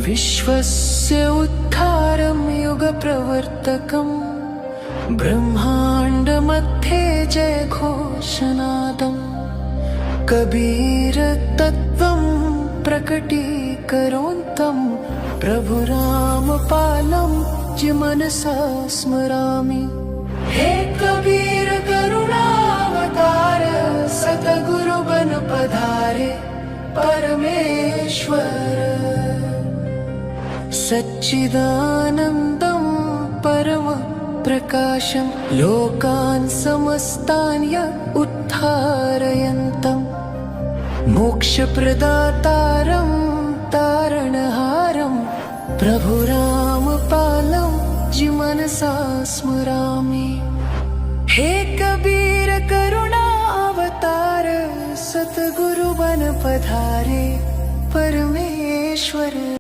विश्वस्य उद्धारं युगप्रवर्तकं ब्रह्माण्डमध्ये जयघोषनादं कबीर तत्त्वं प्रकटीकरोन्तं प्रभुरामपालं मनसा स्मरामि। हे कबीर करुणावतार सतगुरु बन पधारे परमेश्वर। सच्चिदानन्दं परम प्रकाशं लोकान् समस्तान् य उद्धारयन्तं मोक्षप्रदातारं तारणहारं प्रभुरामपालं मनसा स्मरामि। हे कबीर करुणा अवतार सतगुरु बन पधारे परमेश्वर।